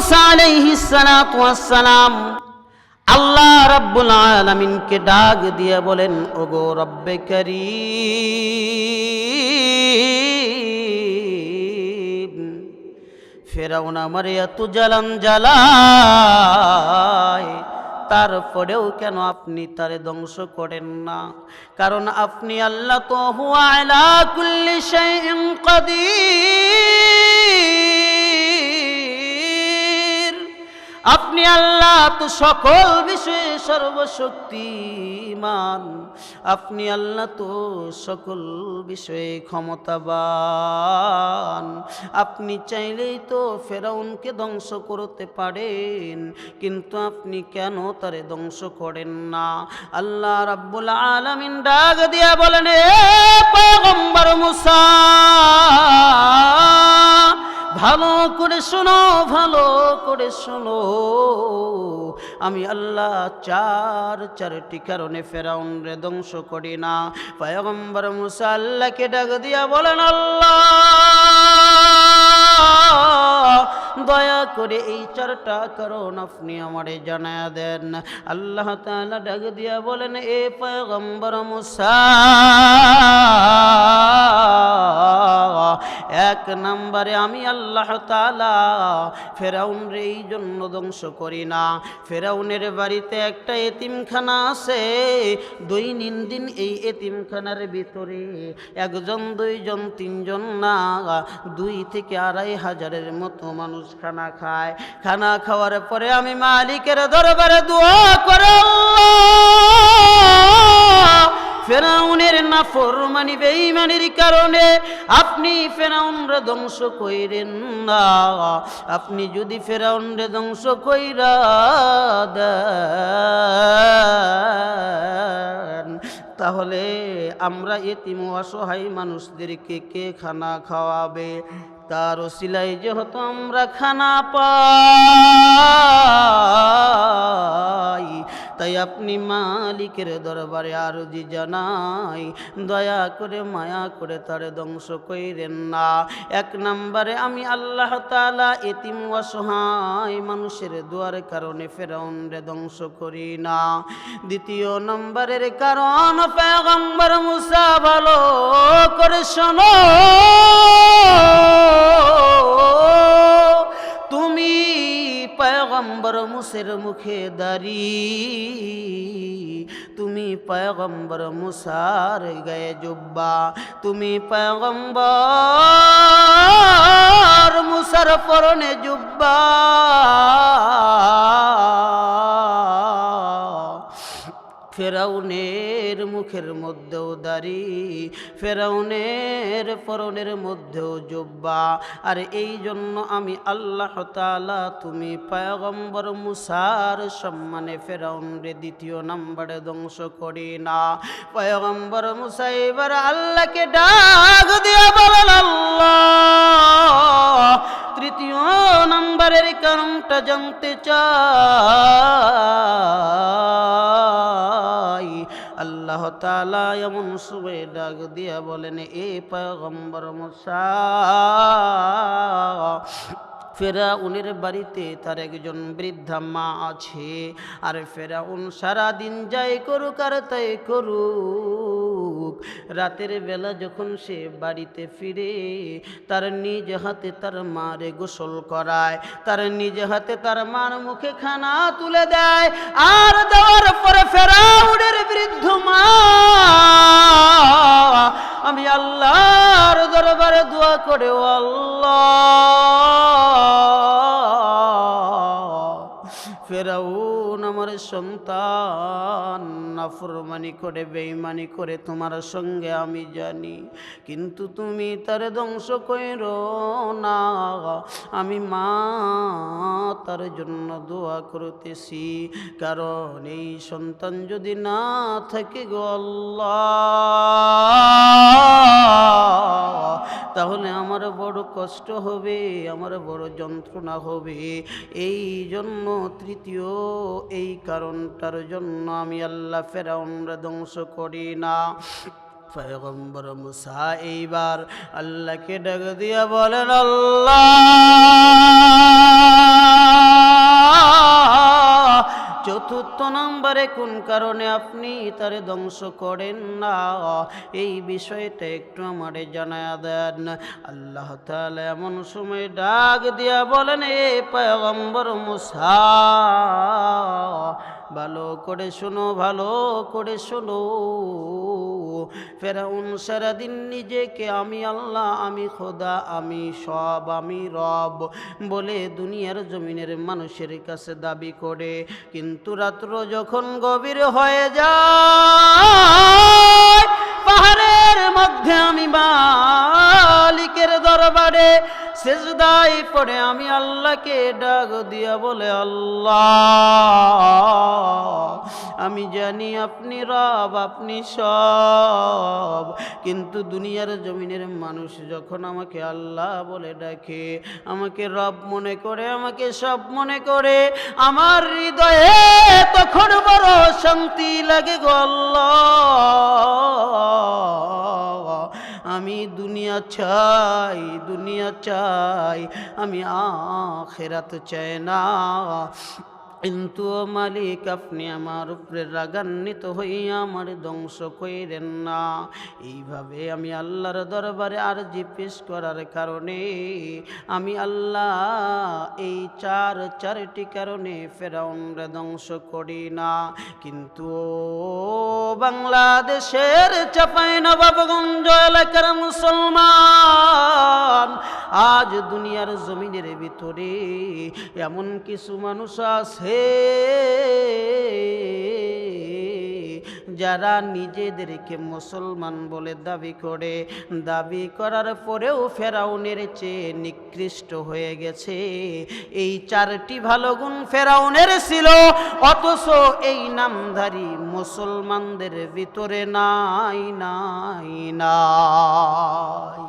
মুসা আলাইহিস সালাতু ওয়াস সালাম আল্লাহ রাব্বুল আলামিনকে ডাক দিয়ে বলেন, ওগো রব্বে কারীম, ফেরাউন আমারে এত জ্বালান জ্বালায়, তারপরেও কেন আপনি তারে ধ্বংস করেন না? কারণ আপনি আল্লাহ তো হুয়া আলা কুল্লি শাইইন কাদির, আপনি আল্লাহ তো সকল বিষয়ে সর্বশক্তিমান, আপনি আল্লাহ তো সকল বিষয়ে ক্ষমতাবান। আপনি চাইলেই তো ফেরাউনকে ধ্বংস করতে পারেন, কিন্তু আপনি কেন তারে ধ্বংস করেন না? আল্লাহ রাব্বুল আলামিন ডাক দিয়া বলেন, এ পয়গম্বর মুসা, ভালো করে শোনো, ভালো করে শোনো। আমি আল্লাহ চারটি কারণে ফেরাউনরে ধ্বংস করি না। পয়গম্বর মুসা আল্লাহকে ডাক দিয়া বলেন, আল্লাহ দয়া করে এই চারটা কারণ আপনি আমারে জানায়া দেন। আল্লাহ তাআলা ডাক দিয়া বলেন, এ পয়গম্বর মুসা, এক নম্বরে আমি আল্লাহ তাআলা ফেরাউনরে এই জন্য ধ্বংস করি না, ফেরাউনের বাড়িতে একটা এতিমখানা আছে, দৈনন্দিন এই এতিমখানার ভিতরে একজন, দুইজন, তিনজন না, 2 থেকে 2,500-এর মতো মানুষ খানা খায়। খানা খাওয়ার পরে আমি মালিকের দরবারে দোয়া করে, ফেরাউনের নাফরমানি বেঈমানির কারণে আপনি ফেরাউনরে ধ্বংস কইরেন না। আপনি যদি ফেরাউনরে ধ্বংস কইরা দেন, তাহলে আমরা এতিম অসহায় মানুষদেরকে কে খানা খাওয়াবে? তার ওসিলায় যেহেতু আমরা খানা পাই, তাই আপনি মালিকের দরবারে আরজি জানাই, দয়া করে মায়া করে তারে ধ্বংস কইরেন না। এক নম্বরে আমি আল্লাহ তাআলা এতিম অসহায় মানুষের দোয়ার কারণে ফেরাউনরে ধ্বংস করি না। দ্বিতীয় নম্বরের কারণ, পয়গম্বর মুসা ভালো করে শোনো, তুমি পয়গম্বর মুসার মুখে দাড়ি, তুমি পয়গম্বর মুসার গায়ে জুব্বা, তুমি পয়গম্বর মুসার পরনে জুব্বা। ফেরাউনের মুখের মধ্যেও দাড়ি, ফেরাউনের পরনের মধ্যেও জুব্বা। আর এই জন্য আমি আল্লাহ তাআলা তুমি পয়গম্বর মুসার সম্মানে ফেরাউনরে দ্বিতীয় নম্বরে ধ্বংস করি না। পয়গম্বর মুসা এবার আল্লাহকে ডাক দিয়া বলেন, আল্লাহ তৃতীয় নম্বরের কারণটা জানতে চাই। আল্লাহ তাআলা এমন সময় ডাক দিয়া বলেন, এ পয়গম্বর মুসা, ফেরাউনের বাড়িতে তার একজন বৃদ্ধা মা আছে, আর ফেরাউন সারাদিন যাই করুক আর তাই করুক, রাতের বেলা যখন সে বাড়িতে ফিরে তার নিজ হাতে তার মারে গোসল করায়, তার নিজ হাতে তার মার মুখে খানা তুলে দেয়। আর দেওয়ার পরে ফেরাউনের বৃদ্ধ মা আমি আল্লাহর দরবারে দোয়া করে, ও আল্লাহ, ফেরাউন আমার সন্তান নাফরমানি করে বেঈমানি করে তোমার সঙ্গে আমি জানি, কিন্তু তুমি তার ধ্বংস কইরো না। আমি মা তার জন্য দোয়া করতেছি, কারণ এই সন্তান যদি না থাকে গো আল্লাহ, তাহলে আমার বড় কষ্ট হবে, আমার বড় যন্ত্রণা হবে। এই জন্য তৃতীয় এই কারণটার জন্য আমি আল্লাহ ফেরাউনরে ধ্বংস করি না। পয়গম্বর মুসা এইবার আল্লাহকে ডাক দিয়া বলেন, আল্লাহ কত নম্বরে কোন কারণে আপনি তারে ধ্বংস করেন না, এই বিষয়টা একটু আমারে জানায়া দেন। আল্লাহ তাআলা এমন সময় ডাক দিয়া বলেন, এ পয়গম্বর মুসা, ভালো করে শোনো, ভালো করে শোনো। ফেরাউন সারাদিন নিজেকে আমি আল্লাহ, আমি খোদা, আমি সব, আমি রব বলে দুনিয়ার জমিনের মানুষের কাছে দাবি করে, কিন্তু রাত্র যখন গভীর হয়ে যায়, পাহাড়ের মধ্যে আমি মালিকের দরবারে সেজদায় পড়ে আমি আল্লাহকে ডাক দিয়া বলে, আল্লাহ, আমি জানি আপনি রব, আপনি সব, কিন্তু দুনিয়ার জমিনের মানুষ যখন আমাকে আল্লাহ বলে ডাকে, আমাকে রব মনে করে, আমাকে সব মনে করে, আমার হৃদয়ে তখন বড় শান্তি লাগে গো আল্লাহ। আমি দুনিয়া চাই, দুনিয়া চাই, আমি আখিরাত চাই না। কিন্তু মালিক, আপনি আমার উপরে রাগান্বিত হইয়া আমার ধ্বংস কইরেন না। এইভাবে আমি আল্লাহর দরবারে আরজি পেশ করার কারণে আমি আল্লাহ এই চারটি কারণে ফেরাউনরে ধ্বংস করি না। কিন্তু বাংলাদেশের চাঁপাইনবাবগঞ্জ এলাকার মুসলমান, আজ দুনিয়ার জমিনের ভিতরে এমন কিছু মানুষ আছে যারা নিজেদেরকে মুসলমান বলে দাবি করে, দাবি করার পরেও ফেরাউনের চেয়ে নিকৃষ্ট হয়ে গেছে। এই চারটি ভালো গুণ ফেরাউনের ছিল, অথচ এই নামধারী মুসলমানদের ভিতরে নাই, নাই, নাই।